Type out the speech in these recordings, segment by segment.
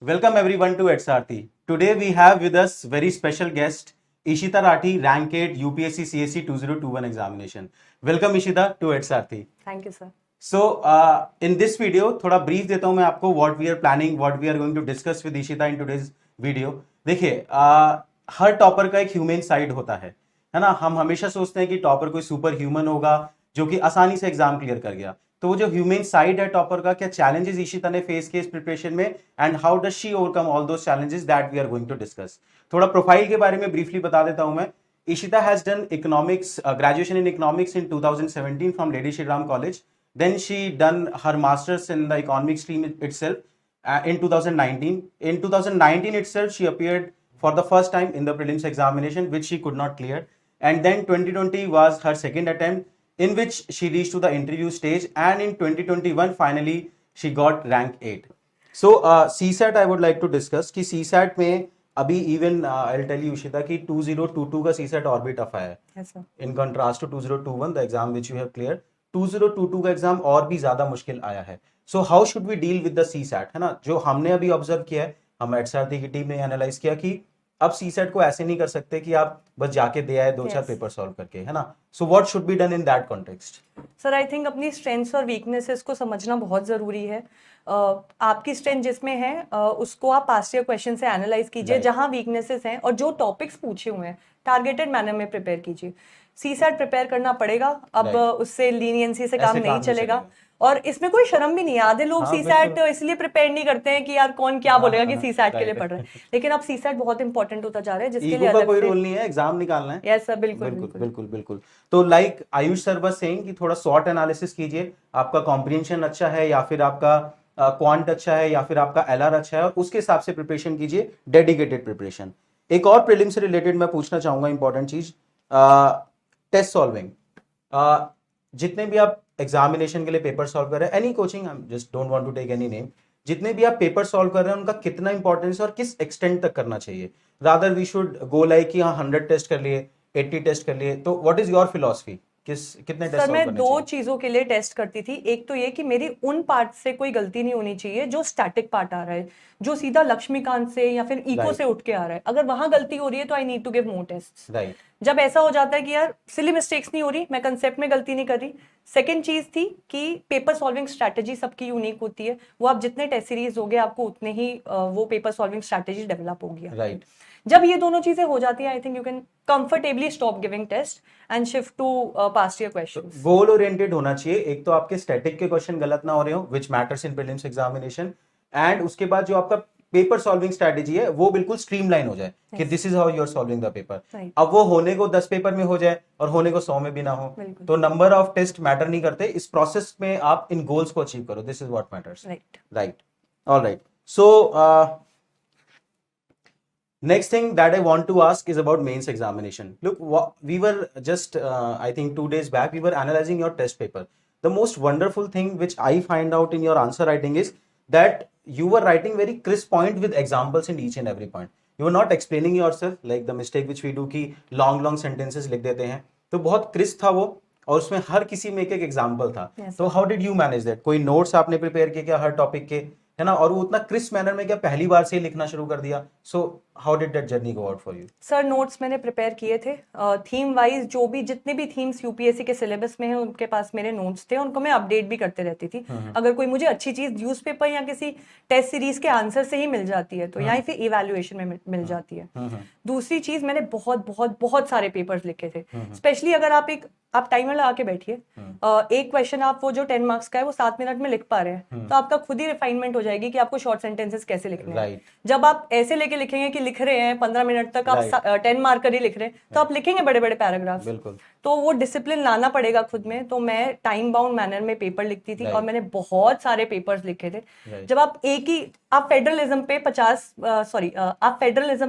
Welcome everyone to Etsarthi. Today we have with us very special guest Ishita Rathi, Rank 8 UPSC CSC 2021 examination. Welcome Ishita to Etsarthi. Thank you, sir. So in this video थोड़ा brief देता हूँ मैं आपको what we are planning, what we are going to discuss with Ishita in today's video. देखिए हर topper का एक human side होता है ना। हम हमेशा सोचते हैं कि टॉपर कोई सुपर ह्यूमन होगा जो कि आसानी से एग्जाम क्लियर कर गया। तो वो जो ह्यूमन साइड है टॉपर का, क्या चैलेंजेस ईशिता ने फेस किए इस प्रिपरेशन में and how does she overcome all those challenges that we are going to discuss. थोड़ा प्रोफाइल के बारे में ब्रीफली बता देता हूं मैं। Ishita has done economics, graduation in economics in 2017 from Lady Shri Ram college. Then she done her masters in the economics stream itself in 2019. In 2019 itself, she appeared for the first time in the prelims examination, which she could not clear. And then 2020 was her second attempt, in which she reached to the interview stage. And in 2021, finally, she got rank 8. So CSAT I would like to discuss कि CSAT में अभी even I tell you Ushita कि 2022 का CSAT और भी tough है in contrast to 2021 the exam which you have clear. 2022 का एग्जाम और भी ज्यादा मुश्किल आया है। So how should we deal with the CSAT, है ना। जो हमने अभी ऑब्जर्व किया है, हम एचआरटी की टीम ने एनालाइज किया कि अब CSAT को ऐसे नहीं कर सकते कि आप बस जाके दे आए दो चार पेपर सॉल्व करके, है ना। So what should be done in that context? Sir I think अपनी स्ट्रेंथ्स और वीकनेसेस को समझना बहुत ज़रूरी है। आपकी स्ट्रेंथ जिसमें है उसको आप पास्ट ईयर क्वेश्चन से एनालाइज कीजिए, जहां वीकनेसेस हैं और जो टॉपिक्स पूछे हुए हैं टारगेटेड मैनर में प्रिपेयर कीजिए। CSAT प्रिपेयर करना पड़ेगा, अब उससे लीनियंसी से काम नहीं चलेगा। और इसमें कोई शर्म भी नहीं है। आधे लोग CSAT इसलिए प्रिपेयर नहीं करते हैं कि यार कौन क्या बोलेगा कि CSAT के लिए पढ़ रहे हैं, लेकिन अब CSAT बहुत इंपॉर्टेंट होता जा रहा है, जिसके लिए अलग कोई रोल नहीं है, एग्जाम निकालना है। यस सर, बिल्कुल बिल्कुल बिल्कुल बिल्कुल। तो लाइक आयुष सर बस सेइंग कि थोड़ा शॉर्ट एनालिसिस कीजिए, आपका कॉम्प्रिहेंशन अच्छा है या फिर आपका क्वांट अच्छा है या फिर आपका LR अच्छा है, और उसके हिसाब से प्रिपरेशन कीजिए, डेडिकेटेड प्रिपरेशन। एक और प्रीलिम से रिलेटेड मैं पूछना चाहूंगा इंपॉर्टेंट चीज, टेस्ट सॉल्विंग। जितने भी आप एग्जामिनेशन के लिए पेपर सॉल्व कर रहे हैं, any coaching, I just don't want to take any name, जितने भी आप पेपर सॉल्व कर रहे हैं उनका कितना इंपॉर्टेंस और किस एक्सटेंट तक करना चाहिए? Rather we should go like कि हाँ 100 टेस्ट कर लिए, 80 टेस्ट कर लिए, तो व्हाट इज योर फिलॉसफी? कितने टेस्ट सर मैं दो चीजों के लिए टेस्ट करती थी। एक तो ये कि मेरी उन पार्ट से कोई गलती नहीं होनी चाहिए जो स्टैटिक पार्ट आ रहा है, जो सीधा लक्ष्मीकांत से या फिर इको से उठ के आ रहा है। अगर वहां गलती हो रही है तो I need to give more test. जब ऐसा हो जाता है कि यार सिली मिस्टेक्स नहीं हो रही, मैं कंसेप्ट में गलती नहीं कर रही। सेकंड चीज थी कि पेपर सॉल्विंग स्ट्रैटेजी सबकी यूनिक होती है, वो आप जितने टेस्ट सीरीज होगे आपको उतने ही वो पेपर सॉल्विंग स्ट्रैटेजी डेवलप होगी। राइट। जब ये दोनों चीजें हो जाती है, I think you can comfortably stop giving test and shift to past year questions. Goal oriented होना चाहिए। एक तो आपके स्टैटिक के क्वेश्चन गलत ना हो रहे हो, which matters in prelims examination, and उसके बाद जो आपका पेपर सॉल्विंग स्ट्रेटेजी है वो बिल्कुल स्ट्रीमलाइन हो जाए कि this is how you are solving the paper. अब वो होने को 10 पेपर में हो जाए और होने को 100 में भी ना हो, तो नंबर ऑफ टेस्ट मैटर नहीं करते। इस प्रोसेस में आप इन गोल्स को अचीव करो, this is what matters. Right, alright. So next thing that I want to ask is about mains examination. Look, we were just I think 2 days back we were analyzing your test paper. The most wonderful thing which I find out in your answer writing is that you were writing very crisp point with examples in each and every point. You were not explaining yourself like the mistake which we do कि long sentences लिख देते हैं। तो बहुत crisp था वो, और उसमें हर किसी में एक एग्जाम्पल था। तो how did you manage that? कोई नोट्स आपने प्रिपेयर किए क्या हर टॉपिक के, है ना? और वो उतना क्रिस्प मैनर में क्या पहली बार से ही लिखना शुरू कर दिया? So how did that journey go out for you? Sir notes मैंने प्रिपेयर किए थे, थीम वाइज जो भी जितने भी थीम्स यूपीएससी के सिलेबस में है उनके पास मेरे नोट्स थे, उनको मैं अपडेट भी करते रहती थी। अगर कोई मुझे अच्छी चीज न्यूज़पेपर या किसी टेस्ट सीरीज के आंसर से ही मिल जाती है तो या फिर इवैल्यूएशन में मिल जाती है। दूसरी चीज, मैंने बहुत बहुत बहुत सारे पेपर्स लिखे थे। स्पेशली अगर आप टाइमर लगा के बैठिए, एक क्वेश्चन आप वो जो 10 मार्क्स का है वो 7 मिनट में लिख पा रहे हैं, तो आपका खुद ही रिफाइनमेंट हो जाएगी कि आपको शॉर्ट सेंटेंसेस कैसे लिखने हैं। जब आप ऐसे लेके लिखेंगे कि लिख रहे हैं 15 मिनट तक आप 10 मार्कर ही लिख रहे हैं, तो आप लिखेंगे बड़े बड़े पैराग्राफ। तो वो डिसिप्लिन लाना पड़ेगा खुद में। तो मैं टाइम बाउंड मैनर में पेपर लिखती थी और मैंने बहुत सारे पेपर्स लिखे थे। जब आप आप फेडरलिज्म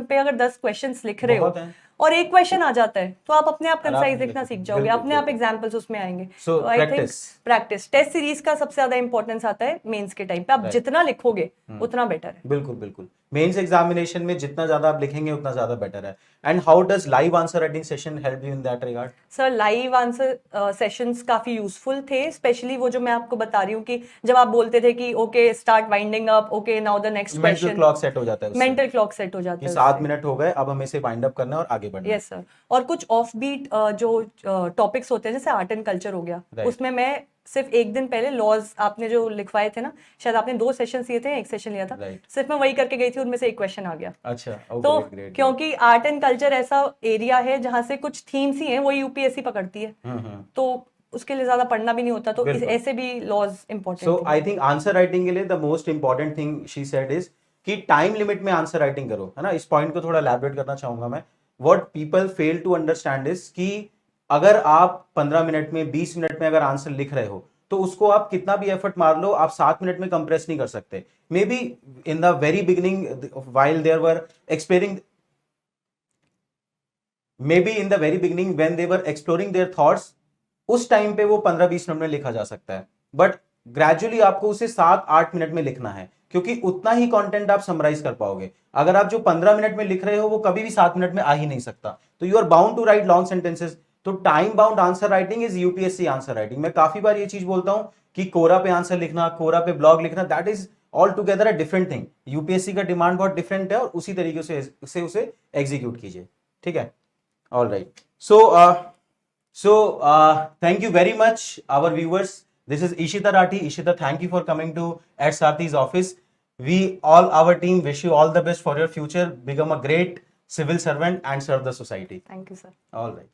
पे अगर 10 क्वेश्चंस लिख रहे हो और एक क्वेश्चन आ जाता है तो आप अपने आप कंसाइज लिखना सीख जाओगे, अपने आप एग्जांपल्स उसमें आएंगे। तो I think practice, test series का सबसे ज्यादा इंपॉर्टेंस आता है मेंस के टाइम पे। आप जितना लिखोगे उतना बेटर है। बिल्कुल बिल्कुल, मेंस एग्जामिनेशन में जितना ज्यादा आप लिखेंगे उतना ज्यादा बेटर है। And how does live answer writing session help you in that regard? Sir live answer sessions काफी यूजफुल थे, स्पेशली वो जो मैं आपको बता रही हूँ कि जब आप बोलते थे कि okay start winding up, okay now the next mental question, clock set हो जाता है उससे मेंटल क्लॉक सेट हो जाता कि है 7 उससे। मिनट हो गए, अब हमें इसे वाइंड अप करना है और आगे बढ़ना है। Yes sir. और कुछ ऑफ बीट जो टॉपिक्स होते हैं जैसे आर्ट एंड कल्चर हो गया, Right. उसमें मैं सिर्फ एक दिन पहले लॉज आपने जो लिखवाए थे ना, शायद आपने 2 सेशन लिए थे, एक सेशन लिया था, Right. सिर्फ मैं वही करके गई थी, उनमें से एक क्वेश्चन आ गया। अच्छा, oh, तो great, great, क्योंकि आर्ट एंड कल्चर ऐसा एरिया है जहाँ से कुछ थीम्स ही हैं वो यूपीएससी पकड़ती है, तो उसके लिए ज्यादा पढ़ना भी नहीं होता, तो बिल्कुल। ऐसे भी laws so important I think answer writing के लिए the most important thing she said is कि टाइम लिमिट में आंसर राइटिंग करो, है ना। इस पॉइंट को थोड़ा एलैबोरेट करना चाहूंगा मैं। What people fail to understand is कि अगर आप 15 मिनट में 20 मिनट में अगर आंसर लिख रहे हो तो उसको आप कितना भी एफर्ट मार लो, आप 7 मिनट में कंप्रेस नहीं कर सकते। Maybe in the very beginning while there were expiring maybe in the very beginning when they were exploring their thoughts, उस टाइम पे वो 15-20 मिनट में लिखा जा सकता है, बट ग्रेजुअली आपको उसे 7-8 मिनट में लिखना है, क्योंकि उतना ही कंटेंट आप समराइज कर पाओगे। अगर आप जो 15 मिनट में लिख रहे हो वो कभी भी 7 मिनट में आ ही नहीं सकता, तो you are bound to write long sentences. तो time bound answer writing is UPSC answer writing. मैं काफी बार ये चीज बोलता हूं कि कोरा पे आंसर लिखना, कोरा पे ब्लॉग लिखना, that is all together a different thing. UPSC का डिमांड बहुत डिफरेंट है और उसी तरीके से उसे एग्जीक्यूट कीजिए, ठीक है। All right. So thank you very much, our viewers. This is Ishita Rathi. Ishita, thank you for coming to at Sarthi's office. We all, our team, wish you all the best for your future. Become a great civil servant and serve the society. Thank you sir. All right.